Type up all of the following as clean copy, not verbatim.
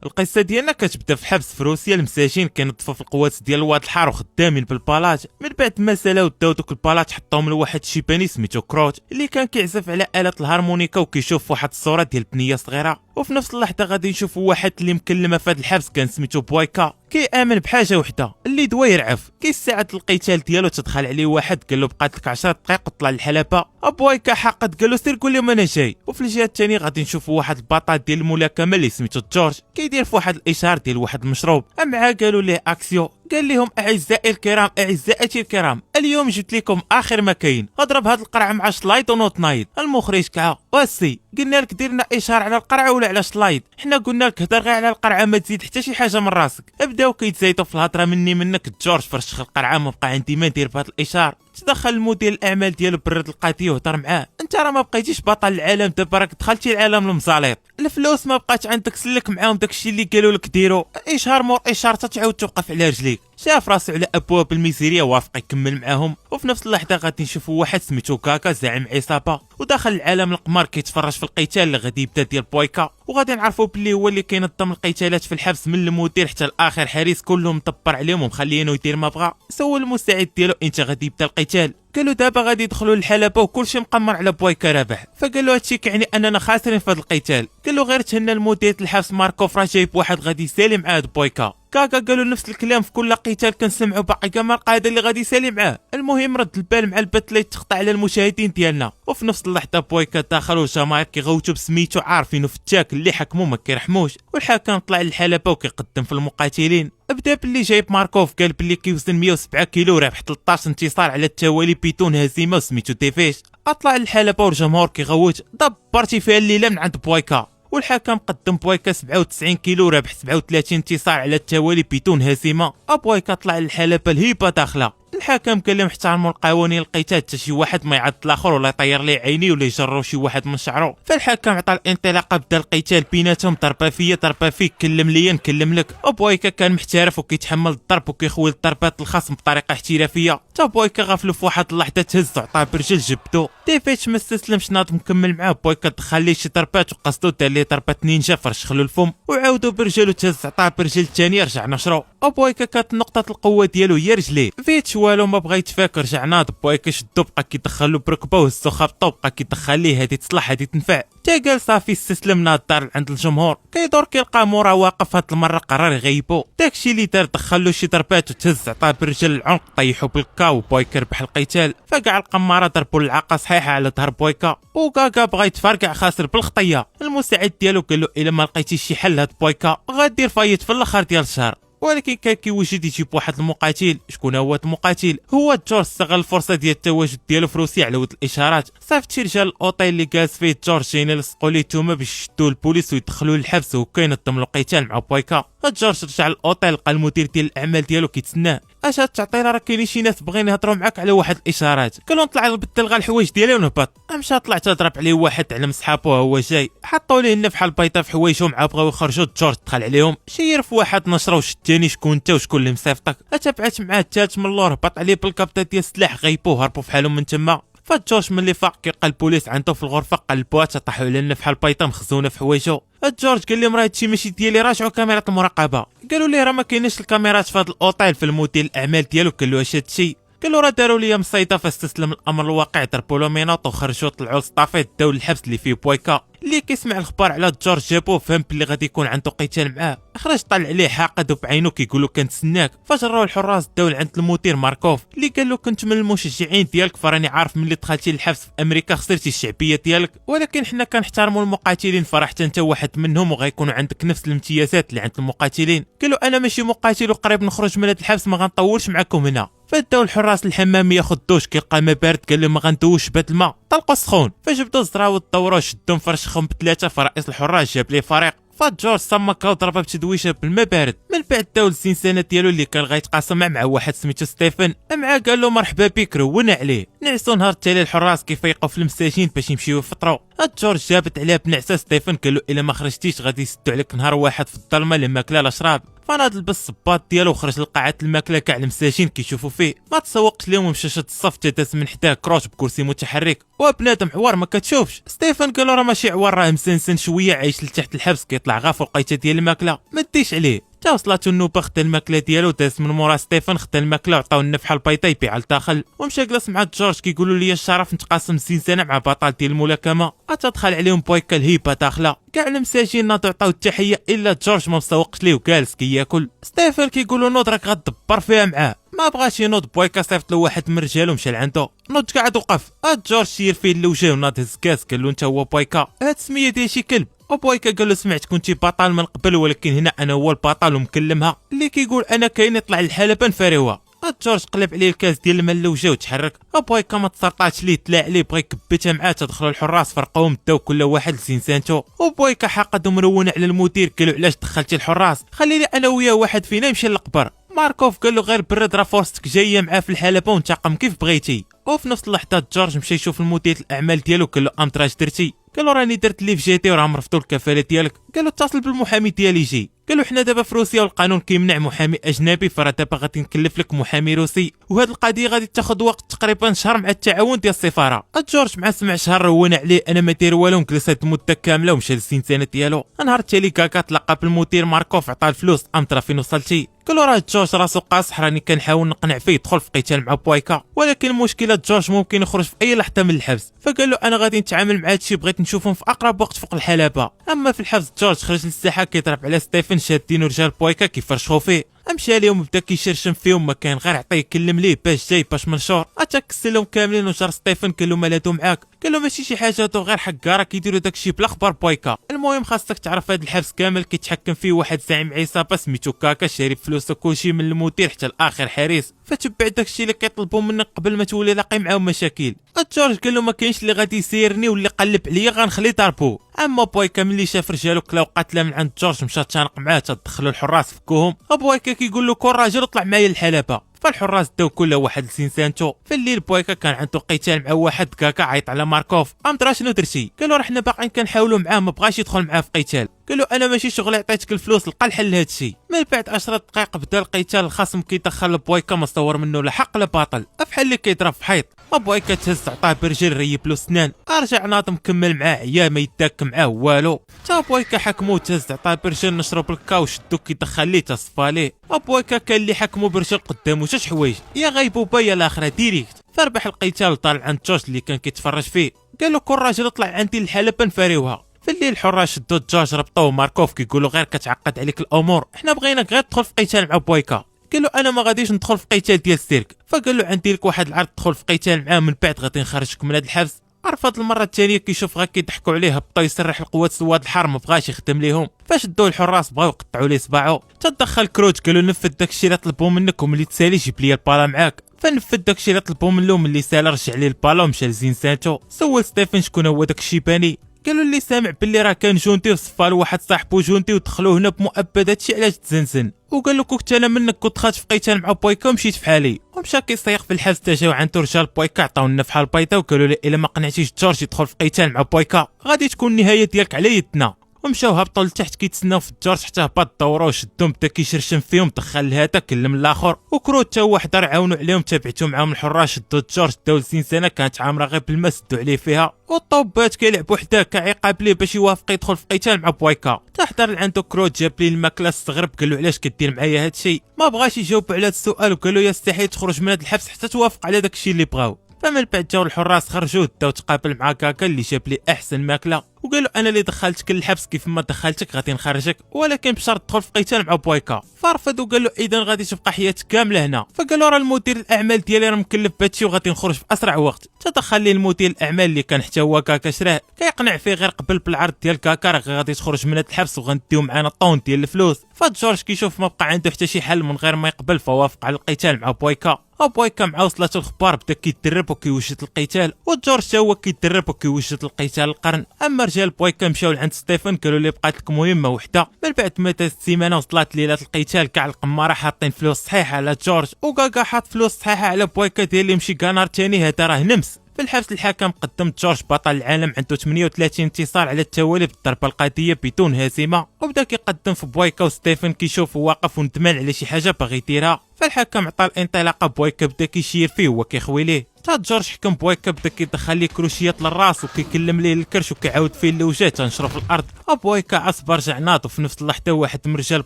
القصه ديالنا كتبدا في حبس في روسيا. المساجين كينظفوا في القوات ديال الواد الحار وخدامين بالبالاج. من بعد ما سالاو داو دوك البالاج حطاهم لواحد الشيباني سميتو كروت اللي كان كيعزف على آلة الهارمونيكا وكيشوف واحد الصوره ديال بنيه صغيره. وفي نفس اللحظه غادي نشوفوا واحد اللي مكلمه في هذا الحبس كان سميتو بويكا، كيامن بحاجه وحده اللي دوا يرعف. كيساعد القتال ديالو. تدخل عليه واحد قال له بقات لك 10 دقائق وطلع للحلبه. بويكا حقد قال له سير قول لهم انا جاي. وفي الجهه الثانيه غادي نشوفوا واحد البطل ديال الملاكمه اللي سميتو جورج كيدير في واحد الاشهار ديال واحد المشروب. معاه قالوا ليه اكسيو. قال لهم اعزائي الكرام اعزائتي الكرام، اليوم جبت لكم اخر ما كاين. اضرب هاد القرعه مع شلايد ونوت نايد. المخرج كعا واسي قلنا لك ديرنا اشهار على القرعه ولا على شلايد؟ حنا قلنا لك هضر غير على القرعه ما تزيد حتى شي حاجه من راسك. بداو كيتزايدوا في الهضره منك جورج فرشخ القرعه ما بقى عندي ما ندير بهذا الاشهار. تدخل المدير الاعمال ديالو برد القضيه وهضر معاه. انت راه ما بقيتيش بطل العالم، دابا راك دخلتي العالم المزاليط. الفلوس ما بقات عندك، سلك معاهم داكشي اللي قالوا لك ديرو. اشهار مور اشهار تعاود توقف على رجليك. شاف راسو على ابواب الميزيريا وافق يكمل معاهم. وفي نفس اللحظه غادي نشوفوا واحد سميتو كاكا زعيم عصابه وداخل العالم القمار كيتفرج في القتال اللي غادي يبدا ديال بويكا. وغادي نعرفوا بلي هو اللي كينظم القتالات في الحبس من المدير حتى الاخر حارس كلهم مدبر عليهم ومخليينه يدير ما بغا. سول المساعد ديالو انت غادي يبدا القتال. قالوا دابا غادي يدخلوا للحلبه وكلشي مقمر على بويكا رابح. فقال له هادشي كيعني اننا خاسرين في هذا القتال. قال له غير تهنى المدير الحبس ماركوف راه جايب واحد غادي يسالي مع هاد بويكا. كاكا قالوا نفس الكلام في كل قتال كنسمعوا باقي ما القاعده اللي غادي يسالي معاه. المهم رد البال مع البث اللي تقطع على المشاهدين ديالنا. وفي نفس اللحظه بويكا داخل والجماهير كيغوتوا بسميتو عارفينه فتاك اللي حكمو ما كيرحموش. والحكم طلع للحلبه وكيقدم في المقاتلين. بدا باللي جايب ماركوف قال باللي كيوزن 107 كيلو رابح 13 انتصار على التوالي بدون هزيمه وسميتو ديفيش. اطلع للحلبه والجمهور كيغوت دبرتي فيها الليله من عند بويكا. والحكم قدم بويكا 97 كيلو رابح 37 انتصار على التوالي بدون هزيمه. بويكا طلع للحلبه الهيبه داخله. الحكم قال لهم احترموا القوانين القتال حتى شي واحد ما يعض الاخر ولا يطير ليه عيني ولا يجرو شي واحد من شعره. فالحكم عطى الانطلاقه بدا القتال بيناتهم ضربه فيا ضربه فيك كلم ليا نكلم لك. بويكا كان محترف وكيتحمل الضرب وكيخوي ضربات الخصم بطريقه احترافيه. تا بويكا غافلو في واحد اللحظه تهز وعطاه برجل جبدو. ديفيتش ما استسلمش ناض مكمل معاه. بويكا دخل ليه شي ضربات وقصدو دار ليه ضربه نينجا فرشخلو الفم وعاودوا برجلو تهز عطاه برجل الثانيه رجع نشرو. بويكا كانت نقطه القوه ديالو هي رجليه. فيتش والو ما بغى يتفاكر رجع ناض. بويكا شدو بقى كيدخلو بركبه وهزو خبطو بقى كيدخل ليه هادي تصلح هادي تنفع. تا قال صافي استسلم ناض دار عند الجمهور. كيدور كيلقى مورا واقف. هاد المره قرر يغيبو. داكشي اللي دار دخلو شي ضربات وتهز عطاه برجل العنق طيحو بالكا وبويكا ربح القتال. فكاع القماره ضربوا العاقه صحيحه على ظهر بويكا. وكاكا بغى يتفرقع خاسر بالخطيه. المساعد ديالو قال له الا ما لقيتيش شي حل هاد بويكا غادير فايت في الاخر ديال الشهر. ولكن كان كيوجد يجيب واحد المقاتل. شكون هو المقاتل؟ هو جورج. استغل الفرصه ديال التواجد ديالو في روسيا على ود الاشارات. صيفط شي رجال الاوطيل اللي جالس فيه جورج جايين لصقوا ليه التهمه باش يشدوا البوليس ويدخلوا للحبس وكينظم له القتال مع بويكا. جورج رجع للاوطيل لقى المدير ديال الاعمال ديالو كيتسناه. اش تعطينا راه كاينين شي ناس بغينا يهضروا معاك على واحد الاشارات. قالوا نطلع نبدل غير الحوايج ديالي ونهبط. مشى طلع تضرب عليه واحد على مصحابو هو جاي. حطوا ليه النفحه البيضاء في حوايجهم عا بغاو يخرجوا. جورج دخل عليهم شير في واحد نشره وشداني شكون انت وشكون اللي مصيفطك. تبعت معاه الثالث من اللور هبط عليه بالكابطه ديال السلاح غيبوه هربوا في حالهم من تما. فجورج ملي فاق كيلقى البوليس عنده في الغرفه قلبوها طاحوا على النفحه البيضاء مخزونه في حوايجو. جورج قال لهم راه هادشي ماشي ديالي راجعوا كاميرات المراقبه. قالوا ليه راه ما كاينش الكاميرات في هذا الاوطيل. في المدير الاعمال ديالو قال له اش هادشي. قالوا راه داروا ليا مصيده. فاستسلم الامر الواقع. ضربوا له ميناط وخرجوا طلعوا للصافي داو للحبس اللي فيه بويكا. اللي كيسمع الخبر على جورج جابوه فهم بلي غادي يكون عنده قتال معاه. خرج طلع عليه حاقد وبعينو كيقولوا كنتسناك. فجروا الحراس داو عند المدير ماركوف اللي قال له كنت من المشجعين ديالك فراني عارف ملي دخلتي للحبس في امريكا خسرتي الشعبيه ديالك. ولكن حنا كنحترموا المقاتلين فرحت انت واحد منهم وغيكونوا عندك نفس الامتيازات اللي عند المقاتلين. قالوا انا ماشي مقاتل وقريب نخرج من هذا الحبس ما غنطولش معكم هنا. فداو الحراس الحمام ياخذ دوش كيلقى ما بارد. قال لهم ما غندوش بهذا الماء طلقوا السخون. فجبدوا الزراوه الدوره وشدهم فرشخهم بثلاثه. فرئيس الحراس جاب ليه فريق. فجورج سمكا وضربه بتدويشه بالماء بارد. من بعد داو الزنسانه ديالو اللي كان غيتقاسم مع واحد سميتو ستيفن. معاه قال له مرحبا بك رونا عليه. نعسوا نهار التالي الحراس كيفيقوا في المساجين باش يمشيو يفطروا. جورج جابت عليه بنعسه. ستيفن قال له الا ما خرجتيش غادي يسدوا عليك نهار واحد في الظلمه لا ماكله لا شراب. فناض لبس الصباط ديالو وخرج لقاعه الماكله كاع المساجين كيشوفوا فيه، ما تسوقش لهم ومشى شد الصف تداس من حداه كروت بكرسي متحرك. وبنادم عوار ما كتشوفش. ستيفن قال له راه ماشي عوار، راه مسنسن شويه عايش لتحت الحبس كيطلع غا فوق القيته ديال الماكله، ما ديش عليه. تا وصلاتو النوبه خدا الماكله ديالو داز من مورا ستيفن، خدا الماكله وعطاو النفحه البيضه يبيعها لداخل، ومشى جلس مع جورج كيقولوا لي الشرف نتقاسم الزنزانه مع بطل ديال الملاكمه. اتا دخل عليهم بويكا الهيبه داخله، كاع المساجين ناضوا عطاو التحيه الا جورج ما مسوقش ليه وجالس كياكل. ستيفن كيقولوا نوض راك غدبر فيها معاه، ما بغاش ينوض. بويكا صيفط له واحد من رجالو مشى لعندو، نوض قاعد وقف. جورج شير فيه اللوجه وناض هز كاس، قال له انت هو بويكا، هاد السميه ديال شي كلب. وبويكا قال له سمعت كنتي بطل من قبل، ولكن هنا انا هو البطل ومكلمها، اللي كيقول انا كاين يطلع للحلبه نفاريوها. جورج قلب عليه الكاس ديال الماء اللوجه وتحرك. بويكا ما تسرطاتش ليه، طلع عليه بغا يكبتها معاه. تدخلوا الحراس فرقوهم داو كل واحد لزنزانتو. وبويكا حاقد ومرون على المدير، قالوا علاش دخلتي الحراس، خليني انا وياه واحد فينا يمشي للقبر. ماركوف قال له غير برد، راه فرصتك جايه معاه في الحلبه وانتقم كيف بغيتي. وفي نفس اللحظه جورج مشى يشوف المدير الاعمال ديالو، قال له امتراش درتي؟ قال له راني درت اللي في جيتي وراهم رفضوا الكفاله ديالك. قال له اتصل بالمحامي ديالي يجي. قال له حنا دابا في روسيا والقانون كيمنع محامي اجنبي، فراه دابا غادي نكلف لك محامي روسي، وهاد القضيه غادي تاخذ وقت تقريبا شهر مع التعاون ديال السفاره. جورج مع سمع شهر رونا عليه انا ما داير والو، جلس هاد المده كامله ومشى للسنتانه ديالو. نهار التالي كاكا تلاقى بالمدير ماركوف، عطاه الفلوس. امترا فين وصلتي؟ قال له راه جورج راسو قاصح، راني كنحاول نقنع فيه يدخل في قتال مع بويكا، ولكن المشكله جورج ممكن يخرج في اي لحظه من الحبس. فقال له انا غادي نتعامل مع هادشي، بغيت نشوفهم في اقرب وقت فوق الحلبه. اما في الحبس جورج خرج للساحه كيضرب على ستيفن، شادين رجال بويكا كيفرشوا فيه. مشى ليهم بدا كيشرشم فيهم، ما كان غير عطيه يكلم ليه باش جاي باش منشور. اتا كسلهم كاملين وجر ستيفن قال له مال هادو معاك؟ قال له ماشي شي حاجه، هادو غير حكاره كيديروا داكشي بلا خبر بويكا. المهم خاصك تعرف هاد الحبس كامل كيتحكم فيه واحد زعيم عصابه سميتو كاكا، شاري فلوسه كلشي من المدير حتى الاخر حارس، فتبع داكشي اللي كيطلبوا منك قبل ما تولي لاقي معاهم مشاكل. جورج قال له ما كاينش اللي غادي يسيرني واللي قلب عليا غنخليه ضربو. اما بويكا ملي شاف رجالو كلاو قتله من عند جورج مشى تشانق معاه، تدخلوا الحراس فكوهم. بويكا كيقول له كون راجل طلع معايا للحلبه. فالحراس داو كل واحد لسنسانتو. في الليل بويكا كان عنده قتال مع واحد كاكا عيط على ماركوف. امترا شنو درتي؟ قال له راه حنا باقيين كنحاولوا معاه، ما بغاش يدخل معاه في قتال. قال له انا ماشي شغل عطيتك الفلوس، لقى الحل لهذا الشيء. من بعد 10 دقائق بدا القتال، الخصم كيدخل بويكا ما صور منه لا حق لا باطل، بحال اللي كيضرب في حيط. بويكا تهز عطاه برجل ريب له سنان، رجع ناض مكمل معاه عيا ما يداك معاه والو. تا بويكا حكمو تهز عطاه برجل نشرب الكاو شدو كيدخل ليه تصفى ليه. بويكا كان اللي حكمو برجل قدامو جوج حوايج، يا غيبوبه يا الاخره ديريكت. فربح القتال طالع عند جورج اللي كان كيتفرج فيه، قال له كل راجل طلع عندي الحلبه نفاريوها. في الليل الحراس شدو جورج ربطوه ماركوف كيقولوا غير كتعقد عليك الامور، حنا بغيناك غير تدخل في قتال مع بويكا. قال له انا ما غاديش ندخل في قتال ديال السيرك. فقال له عندي لك واحد العرض تدخل في قتال معاه، من بعد غادي نخرجك من هذا الحبس. عرف هاد المره الثانيه كيشوف غير كيضحكوا عليه، بطا يسرح القوات سواد الحرب، ما بغاش يخدم ليهم. فشدوه الحراس بغاو يقطعوا ليه صباعو. تدخل كروت قال له نفذ داكشي اللي طلبوا منك، وملي تسالي جيب لي البالا معاك. فنفذ داكشي اللي طلبوا منه، ملي سال رجع ليه البالا ومشى لزنسانتو. سول ستيفن شكون هو داك الشيباني. قالوا اللي سامع باللي راه كان جونتي وصفى واحد صاحبو جونتي ودخلوه هنا بمؤبد، هادشي علاش تزنزن. وقال له كنت انا منك كنت خاطف في قتال مع بويكا ومشيت في حالي. ومشى كيصيح في الحبس تا جاو عنده رجال بويكا عطاو النفحه البيضاء وقالوا له الا ما قنعتيش جورج يدخل في قتال مع بويكا غادي تكون النهايه ديالك على يدنا. ومشاو هبطوا لتحت كيتسناو في جورج حتى هبط دوروه شدهم بدا كيشرشم فيهم، دخل هذا كلم الاخر. وكروت تا هو حضر عاونوا عليهم، تابعتو معاهم الحراس شدوا جورج داو لسنسانه كانت عامره غير بالماء سدوا عليه فيها. والطوبات كيلعبوا حداه كعقاب ليه باش يوافق يدخل في قتال مع بويكا. تحضر لعندو كروت جاب ليه الماكله استغرب، قال له علاش كدير معايا هادشي؟ ما بغاش يجاوب على هاد السؤال وقال له يستحيل تخرج من هاد الحبس حتى توافق على داكشي اللي بغاو. فمن بعد جاو الحراس خرجوا داو تقابل مع كاكا اللي جاب ليه احسن ماكله، وقالوا انا اللي دخلتك للحبس كيف ما دخلتك غادي نخرجك، ولكن بشرط تدخل في قتال مع بويكا. فرفض وقال له اذا غادي تبقى حياتك كامله هنا. فقالوا راه المدير الاعمال ديالي راه مكلف بهادشي وغادي نخرج في اسرع وقت. تدخل ليه المدير الاعمال اللي كان حتى هو كاكا شراه، كيقنع فيه غير قبل بالعرض ديال كاكا راه غادي تخرج من هاد الحبس وغنديو معانا طون ديال الفلوس. فجورج كيشوف ما بقى عنده حتى شي حل من غير ما يقبل، فوافق على القتال مع بويكا. بويكا مع وصلته الخبار بدا كيتدرب وكيوجد القتال، وجورج تا هو كيتدرب وكيوجد القتال القرن. اما رجال بويكا مشاو لعند ستيفن قالوا لي بقات لك مهمه وحده. من بعد ما دازت السيمانه وصلات ليله القتال، كاع القماره حاطين فلوس صحيحه على جورج، وكاكا حاط فلوس صحيحه على بويكا ديال اللي يمشي كانار ثاني، هذا راه نمس في الحبس الحكم قدم جورج بطل العالم عنده 38 انتصار على التوالي بالضربه القاضيه بدون هزيمه، وبدا كيقدم في بويكا وستيفن كيشوف واقف وندمان على شي حاجه باغي يديرها. فالحكم عطى الانطلاقه، بويكا بدا كيشير فيه وكيخوي ليه. تا جورج حكم بويكا بدا كيدخل ليه كروشيات للراس وكيكلم ليه الكرش وكيعاود فيه الوجه تنشرو في الارض. بويكا عصب رجع ناض، وفي نفس اللحظه واحد من رجال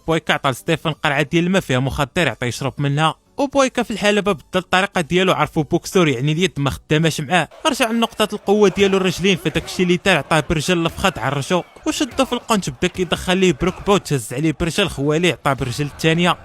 بويكا عطى لستيفن قرعه ديال الماء فيها مخدر يعطيه يشرب منها. وبويكا في الحلبة بدل الطريقه ديالو، عرفو بوكسور يعني اليد ما خداماش معاه، رجع لنقطه القوه ديالو الرجلين، فداك الشيء اللي دار عطاه برجل الفخذ عرجو وشدو في القنت، بدا كيدخل ليه بركبه وتهز عليه برجل، خواليه عطاه برجل الثانيه.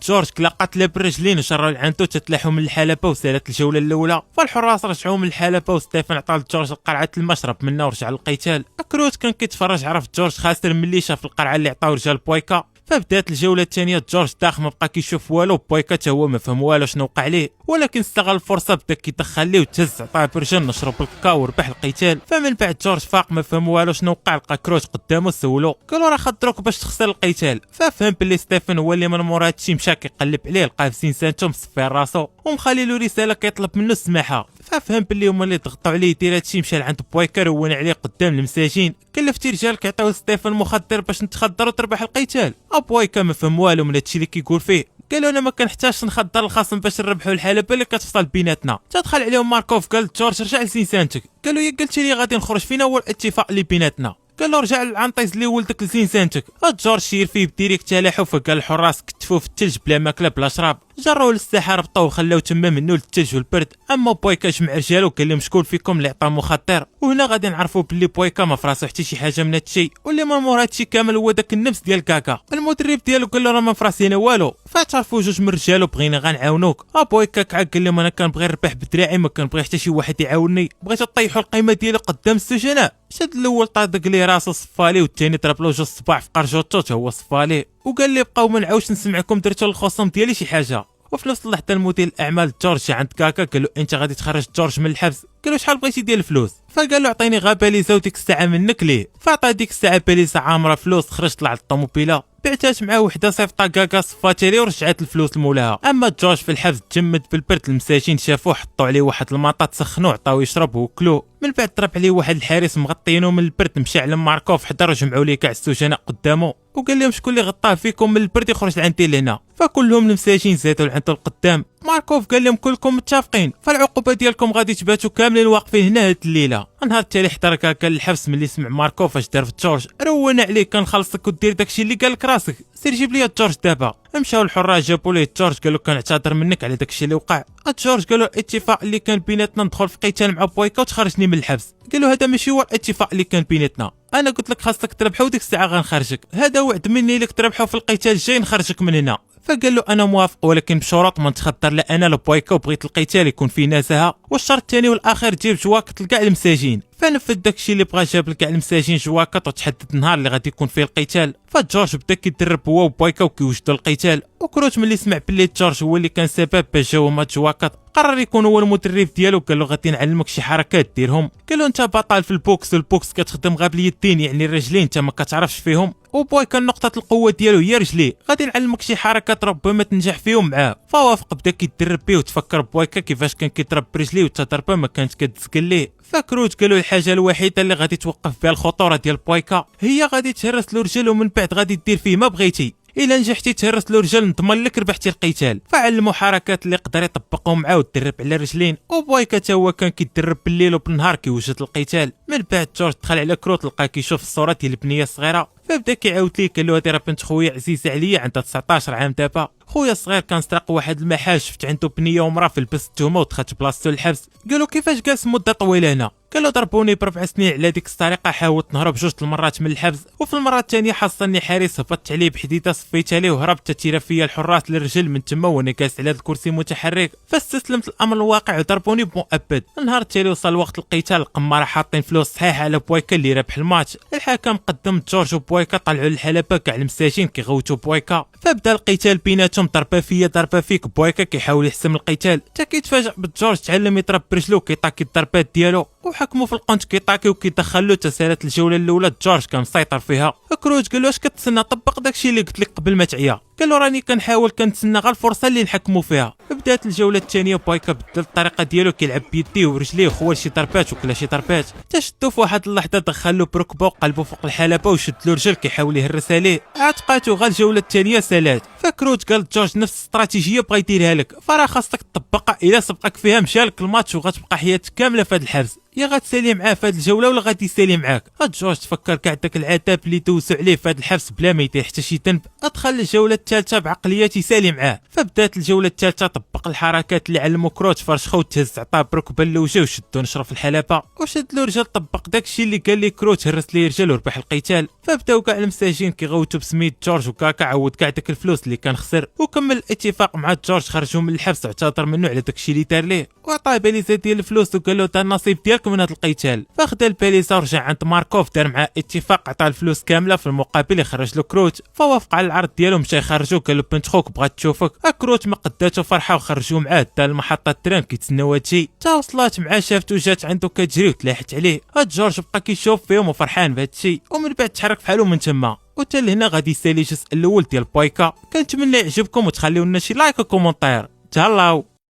جورج كلا قتله بالرجلين وشروا لعنتو تتلاحوا من الحلبة وسالت الجوله الاولى. فالحراس رجعوا من الحلبة وستيفن عطى لجورج القرعه الماء شرب منها ورجع للقتال. كروت كان كيتفرج، عرف جورج خاسر ملي شاف القرعه اللي عطاو رجال بويكا. فبدات الجوله الثانيه، جورج داخل ما بقى كيشوف والو، بويكا تا هو ما فهم والو شنو وقع ليه، ولكن استغل الفرصه بدا كيدخل ليه وتهز عطاه برجل نشرب بالكا وربح القتال. فمن بعد جورج فاق ما فهم والو شنو وقع، لقى كروت قدامه سولو، قالوا راه خضروك باش تخسر القتال. ففهم بلي ستيفن هو اللي من مور هادشي، مشى كيقلب عليه لقاه في سينسانتو مصفي راسو ومخلي له رساله كيطلب منه السماحه. ففهم بلي هما اللي ضغطوا عليه يدير هادشي، مشى لعند بويكا رون عليه قدام المساجين، كلفتي رجالك يعطيو ستيفن مخدر باش نتخدر وتربح القتال. بويكا ما فهم والو من هادشي اللي كيقول فيه، قالوا انا ما كنحتاجش نخدر الخصم باش نربحوا الحلبة اللي كتفصل بيناتنا. تدخل عليهم ماركوف قال جورج رجع لسينسانتك، قالوا يا قلتي لي غادي نخرج، فينا هو الاتفاق اللي بيناتنا، قال له رجع للعنطيز اللي ولدك لسينسانتك. جورج شير فيه بديريكت تلاحو، فقال الحراس كتفوه في الثلج بلا ماكله بلا شراب، جروه للساحه ربطوه وخلاو تما منو للثلج والبرد. اما بويكا جمع رجالو قال لهم شكون فيكم اللي عطاه مخدر، وهنا غادي نعرفوا بلي بويكا ما فراسو حتى شي حاجه من هادشي، واللي من مور هادشي كامل هو داك النفس ديال كاكا. المدرب ديالو قال له راه ما فراسينا والو، فاعترفوا جوج من رجالو بغينا غنعاونوك. بويكا كعك قال لهم انا كنبغي نربح بدراعي، ما كنبغي حتى شي واحد يعاونني، بغيتو طيحوا القيمه ديالو قدام السجناء. شاد الاول طادق ليه راسو صفالي، والثاني ضرب له جوج صباع في قرجوتو تا هو صفالي، وقال لي بقاو ما نعاودش نسمعكم درتو للخصم ديالي شي حاجه. وفي نفس اللحظه المدير الاعمال جورج عند كاكا قال له انت غادي تخرج جورج من الحبس، قال له شحال بغيتي ديال الفلوس، فقال له عطيني غا باليزه وديك الساعه منك ليه. فعطى ديك الساعه باليزه عامره فلوس، خرجت طلع الطوموبيله بعتات مع وحده صيفطه كاكا صفاتي ليه ورجعت الفلوس لمولاها. اما جورج في الحبس تجمد بالبرد، المساجين شافوه حطوا عليه واحد الماطا تسخنوه عطاو يشرب وكلوه. من بعد ضرب عليه واحد الحارس مغطينه من البرد، مشى على ماركوف حضر وجمعوا ليه كاع السجناء قدامه وقال لهم شكون اللي غطاه فيكم من البرد يخرج لعندي لهنا. فكلهم المساجين زادوا لعنده القدام. ماركوف قال لهم كلكم متفقين، فالعقوبه ديالكم غادي تباتوا كاملين واقفين هنا هاد الليله. النهار التالي حضر كاكا للحبس، ملي سمع ماركوف اش دار في جورج رون عليه، كنخلصك ودير داكشي اللي قالك راسك، سير جيب لي جورج دابا. مشاو الحراس جابوا ليه جورج، قالوا كنعتذر منك على داكشي اللي وقع. جورج قالوا الاتفاق اللي كان بيناتنا ندخل في قتال مع بويكا وتخرجني من الحبس، قالوا هذا ماشي هو الاتفاق اللي كان بيناتنا، انا قلت لك خاصك تربحوا وديك الساعه غنخرجك، هذا وعد مني لك تربحوا في القتال الجاي نخرجك من هنا. فقال له انا موافق، ولكن بشروط ما نتخطر لا انا لا بويكا، وبغيت القتال يكون فيه نزاهه، والشرط الثاني والاخير تجيب جواكت لكاع المساجين. فنفذ داكشي اللي بغا، جاب لكاع المساجين جواكت وتحدد النهار اللي غادي يكون فيه القتال. فجورج بدا كيدرب هو وبويكا وكيوجدوا القتال، وكروت ملي سمع بلي جورج هو اللي كان سبب باش جاو هما جواكت قرر يكون هو المدرب ديالو، قال له غادي نعلمك شي حركات ديرهم، قال له انت بطل في البوكس، والبوكس كتخدم غير باليدين يعني الرجلين انت ما كتعرفش فيهم، وبويكا نقطه القوه ديالو هي رجليه، غادي نعلمك شي حركات ربما تنجح فيهم معاه. فوافق بدا كيدرب بيه، وتفكر بويكا كيفاش كان كيضرب برجليه والتضربه ما كانت كتزقل ليه. فكروت قالوا الحاجه الوحيده اللي غادي توقف بها الخطوره ديال بويكا هي غادي تهرس له رجل، ومن بعد غادي دير فيه ما بغيتي، الا نجحتي تهرس له رجل نضمن لك ربحتي القتال. فعلموا حركات اللي يقدر يطبقهم معاه وتدرب على رجلين، وبويكا تا هو كان كيدرب بالليل وبالنهار كيوجد القتال. من بعد جورج دخل على كروت، لقى كيشوف الصوره ديال البنيه الصغيره، فبدا كيعاود ليه قال له هذه راه بنت خويا عزيزه عليا عندها 19 عام دابا، خويا الصغير كان سرق واحد المحل، شفت عنده بنيه ومراه في لبس التهمه ودخلت بلاصتو الحبس. قالوا كيفاش جالس مده طويله هنا، قالوا ضربوني ب4 سنين على ديك السرقه، حاولت نهرب 2 المرات من الحبس، وفي المره الثانيه حصلني حارس هبطت عليه بحديده صفيت عليه وهربت، تتيرا فيا الحراس للرجل من تما وانا جالس على الكرسي متحرك، فاستسلمت الامر الواقع وضربوني بمؤبد. النهار التالي وصل وقت القتال، القماره حاطين فلوس صحيحه على بويكا اللي ربح الماتش. الحكم قدم جورج وبويكا طلعوا للحلبه، كاع المساجين كيغوتوا بويكا، فبدا القتال بيناتهم ضربه فيا ضربه فيك، بويكا كيحاول يحسم القتال، حتى كيتفاجئ بجورج تعلم يضرب برجلو كيطاكي الضربات ديالو، وحكموا في القنت كيطاكي وكيدخلوا. تسالت الجوله الاولى جورج كان مسيطر فيها. كروج قال له اش كتسنى، طبق داكشي اللي قلت لك قبل ما تعيا، قالوا راني كنحاول كنتسنى غير الفرصه اللي نحكموا فيها. بدات الجوله الثانيه بايكا بدل الطريقه ديالو كيلعب بيديه ورجليه وخوال شي ضربات وكلا شي ضربات، حتى شدو في واحد اللحظه دخل له بركبه وقلبو فوق الحلبه وشد له رجل كيحاول يهرس عليه. عتقاتو غير الجوله الثانيه سالات. فكروت قال جورج نفس الاستراتيجيه بغا يديرها لك، فراه خاصك تطبقها الا سبقك فيها مشى لك الماتش وغتبقى حياتك كامله في هذا الحبس، يا غتسالي معاه في هذه الجوله ولا غادي يسالي معاك. جورج تفكر كاع داك العتاب اللي دوزو عليه في هذا الحبس بلا ما يدير حتى شي ذنب، دخل الجوله الثالثه بعقليه يسالي معاه. فبدات الجوله الثالثه طبق الحركات اللي علمو كروت، فرشخو وتهز عطاه بركبه لوجه وشدو نشرو في الحلبه وشد له رجل، طبق داكشي اللي قال لي كروت، هرس ليه رجل وربح القتال. فبداو كاع المساجين كيغوتوا بسميت جورج، وكاكا عوض كاع داك الفلوس اللي كان خسر وكمل الاتفاق مع جورج، خرجوا من الحبس واعتذر منه على داكشي اللي دار ليه وعطاه باليزه ديال الفلوس وقال له تا النصيب ديالك من هذا القتال. فاخذ الباليزه ورجع عند ماركوف، دار معاه اتفاق، عطاه الفلوس كامله في المقابل يخرج له كروت. فوافق على العرض ديالو، مشى يخرجو، قال له بنت خوك بغات تشوفك. كروت ما قداتو فرحه وخرجوا معاه حتى لمحطه التران كيتسناو هادشي. تا وصلات معاه شافتو جات عنده كتجري وتلاحت عليه. جورج بقى كيشوف فيهم وفرحان بهادشي، ومن بعد تحرك بحالو من تما. وتا لهنا غادي يسالي الجزء الاول ديال بايكا. كنتمنى يعجبكم وتخليو لنا شي لايك وكومونتير. تهلاو.